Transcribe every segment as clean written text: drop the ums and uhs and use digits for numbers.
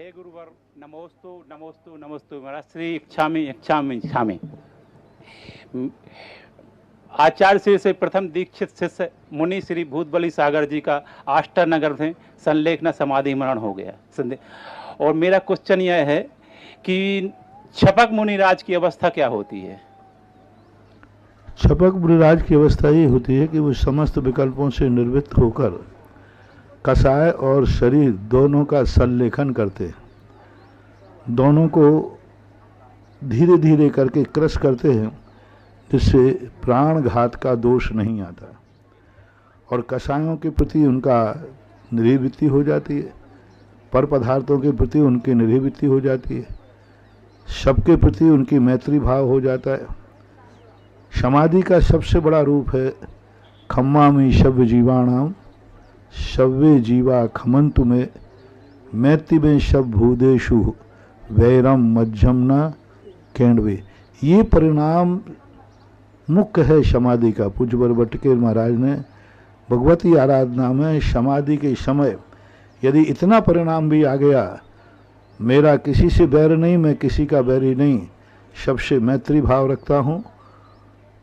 हे गुरुवर नमोस्तु नमोस्तु नमोस्तु महाराज श्री इच्छामि इच्छामि इच्छामि। आचार्य श्री से प्रथम दीक्षित शिष्य मुनि श्री भूतबली सागर जी का आष्टा नगर में संलेखना समाधि मरण हो गया। और मेरा क्वेश्चन यह है कि छपक मुनिराज की अवस्था क्या होती है? छपक मुनिराज की अवस्था ये होती है कि वो समस्त विकल्पों से निर्वृत्त होकर कसाय और शरीर दोनों का संलेखन करते, दोनों को धीरे धीरे करके क्रश करते हैं, जिससे प्राणघात का दोष नहीं आता और कसायों के प्रति उनका निरीवृत्ति हो जाती है, पर पदार्थों के प्रति उनकी निरीवृत्ति हो जाती है, सबके प्रति उनकी मैत्री भाव हो जाता है। समाधि का सबसे बड़ा रूप है खम्मामि शव्य जीवाणाम शव्य जीवा खमंतु में मैत्ति में शव भूदेशु वैरम मध्यमना केंडवे। ये परिणाम मुख्य है समाधि का। पूज्य बरबटकेर महाराज ने भगवती आराधना में समाधि के समय यदि इतना परिणाम भी आ गया, मेरा किसी से बैर नहीं, मैं किसी का बैरी नहीं, सबसे मैत्री भाव रखता हूँ,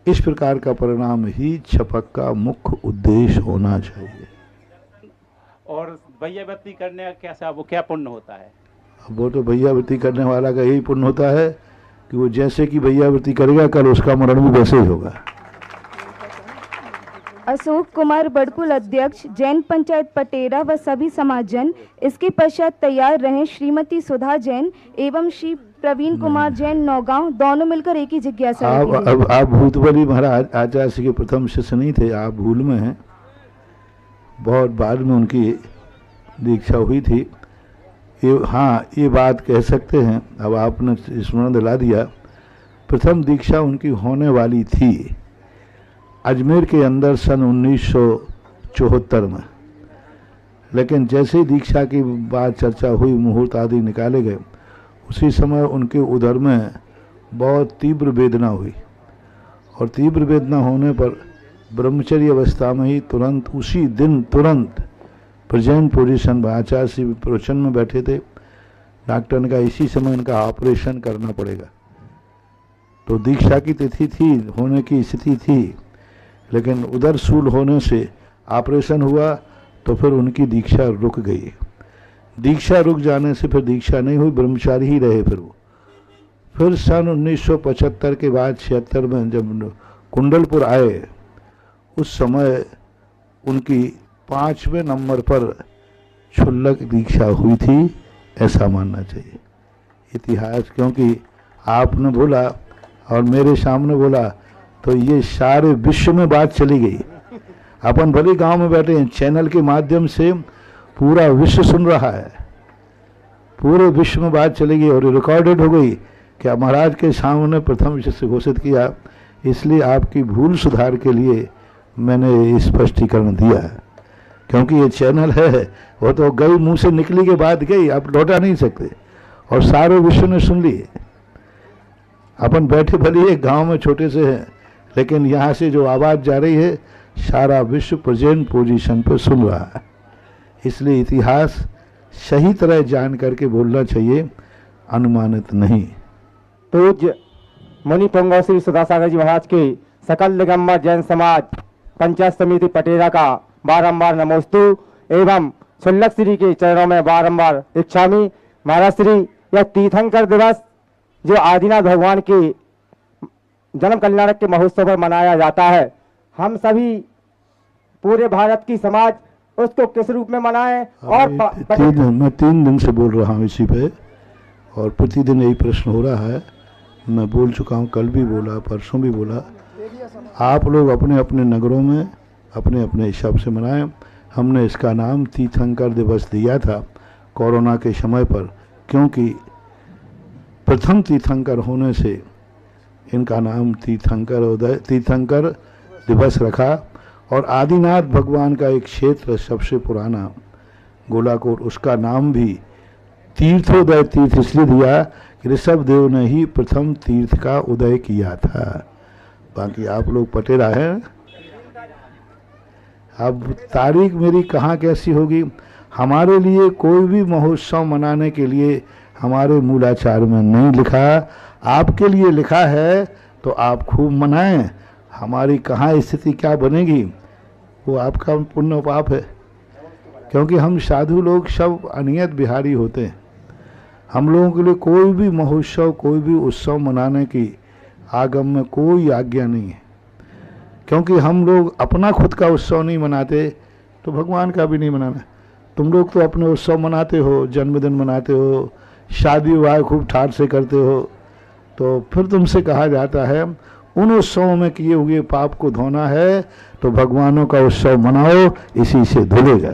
इस प्रकार का परिणाम ही छपक का मुख्य उद्देश्य होना चाहिए। और भैयावृत्ति करने का कैसा, वो क्या पुण्य होता है? वो तो भैयावृत्ति करने वाला का यही पुण्य होता है कि वो जैसे कि भैयावृत्ति करेगा कल उसका मरण भी वैसे ही होगा। अशोक कुमार बड़कुल अध्यक्ष जैन पंचायत पटेरा व सभी समाजजन इसके पश्चात तैयार रहें। श्रीमती सुधा जैन एवं श्री प्रवीण कुमार जैन नौगांव दोनों मिलकर एक ही जिज्ञासा। आप भूतबली महाराज आचार्य के प्रथम शिष्य नहीं थे, आप भूल में हैं, बहुत बाद में उनकी दीक्षा हुई थी। ये बात कह सकते हैं, अब आपने स्मरण दिला दिया। प्रथम दीक्षा उनकी होने वाली थी अजमेर के अंदर सन 1974 में, लेकिन जैसे दीक्षा की बात चर्चा हुई, मुहूर्त आदि निकाले गए, उसी समय उनके उदर में बहुत तीव्र वेदना हुई और तीव्र वेदना होने पर ब्रह्मचर्य अवस्था में ही तुरंत उसी दिन तुरंत प्रेजेंट पोजीशन में आचार्य श्री प्रवचन में बैठे थे। डॉक्टर ने कहा इसी समय इनका ऑपरेशन करना पड़ेगा। तो दीक्षा की तिथि थी, होने की स्थिति थी, लेकिन उधर शूल होने से ऑपरेशन हुआ तो फिर उनकी दीक्षा रुक गई। दीक्षा रुक जाने से फिर दीक्षा नहीं हुई, ब्रह्मचारी ही रहे। फिर सन 1975 के बाद 76 में जब कुंडलपुर आए, उस समय उनकी 5वें नंबर पर क्षुल्लक दीक्षा हुई थी, ऐसा मानना चाहिए इतिहास। क्योंकि आपने बोला और मेरे सामने बोला तो ये सारे विश्व में बात चली गई। अपन भले गांव में बैठे हैं, चैनल के माध्यम से पूरा विश्व सुन रहा है, पूरे विश्व में बात चली गई और रिकॉर्डेड हो गई कि महाराज के सामने प्रथम शिष्य घोषित किया। इसलिए आपकी भूल सुधार के लिए मैंने स्पष्टीकरण दिया है, क्योंकि ये चैनल है, वो तो गई मुंह से निकली के बाद गई, आप लौटा नहीं सकते, और सारे विश्व ने सुन लिए। अपन बैठे भले एक गांव में छोटे से हैं, लेकिन यहाँ से जो आवाज़ जा रही है सारा विश्व प्रेजेंट पोजीशन पर सुन रहा है। इसलिए इतिहास सही तरह जान करके बोलना चाहिए, अनुमानित नहीं। पूज्य मुनि पुंगव श्री सुधासागर जी महाराज के सकल दिगंबर जैन समाज पंचायत समिति पटेरा का बारंबार नमोस्तु एवं क्षुल्लक श्री के चरणों में बारंबार इच्छामि। महाराज श्री, यह तीर्थंकर दिवस जो आदिनाथ भगवान के जन्म कल्याणक के महोत्सव पर मनाया जाता है, हम सभी पूरे भारत की समाज उसको किस रूप में मनाएं? और मैं 3 दिन से बोल रहा हूँ इसी पे, और प्रतिदिन यही प्रश्न हो रहा है। मैं बोल चुका हूँ, कल भी बोला, परसों भी बोला। आप लोग अपने अपने नगरों में अपने अपने हिसाब से मनाएं। हमने इसका नाम तीर्थंकर दिवस दिया था कोरोना के समय पर, क्योंकि प्रथम तीर्थंकर होने से इनका नाम तीर्थंकर दिवस रखा। और आदिनाथ भगवान का एक क्षेत्र सबसे पुराना गोलाकोट, उसका नाम भी तीर्थोदय तीर्थ इसलिए दिया कि ऋषभ देव ने ही प्रथम तीर्थ का उदय किया था। बाकी आप लोग पटेरा हैं। अब तारीख मेरी कहाँ कैसी होगी, हमारे लिए कोई भी महोत्सव मनाने के लिए हमारे मूलाचार में नहीं लिखा। आपके लिए लिखा है तो आप खूब मनाएं। हमारी कहाँ स्थिति क्या बनेगी वो आपका पुण्य पाप है, क्योंकि हम साधु लोग सब अनियत बिहारी होते हैं। हम लोगों के लिए कोई भी महोत्सव, कोई भी उत्सव मनाने की आगम में कोई आज्ञा नहीं है, क्योंकि हम लोग अपना खुद का उत्सव नहीं मनाते तो भगवान का भी नहीं मनाना। तुम लोग तो अपने उत्सव मनाते हो, जन्मदिन मनाते हो, शादी विवाह खूब ठाट से करते हो, तो फिर तुमसे कहा जाता है उन उत्सवों में किए हुए पाप को धोना है तो भगवानों का उत्सव मनाओ, इसी से धुलेगा।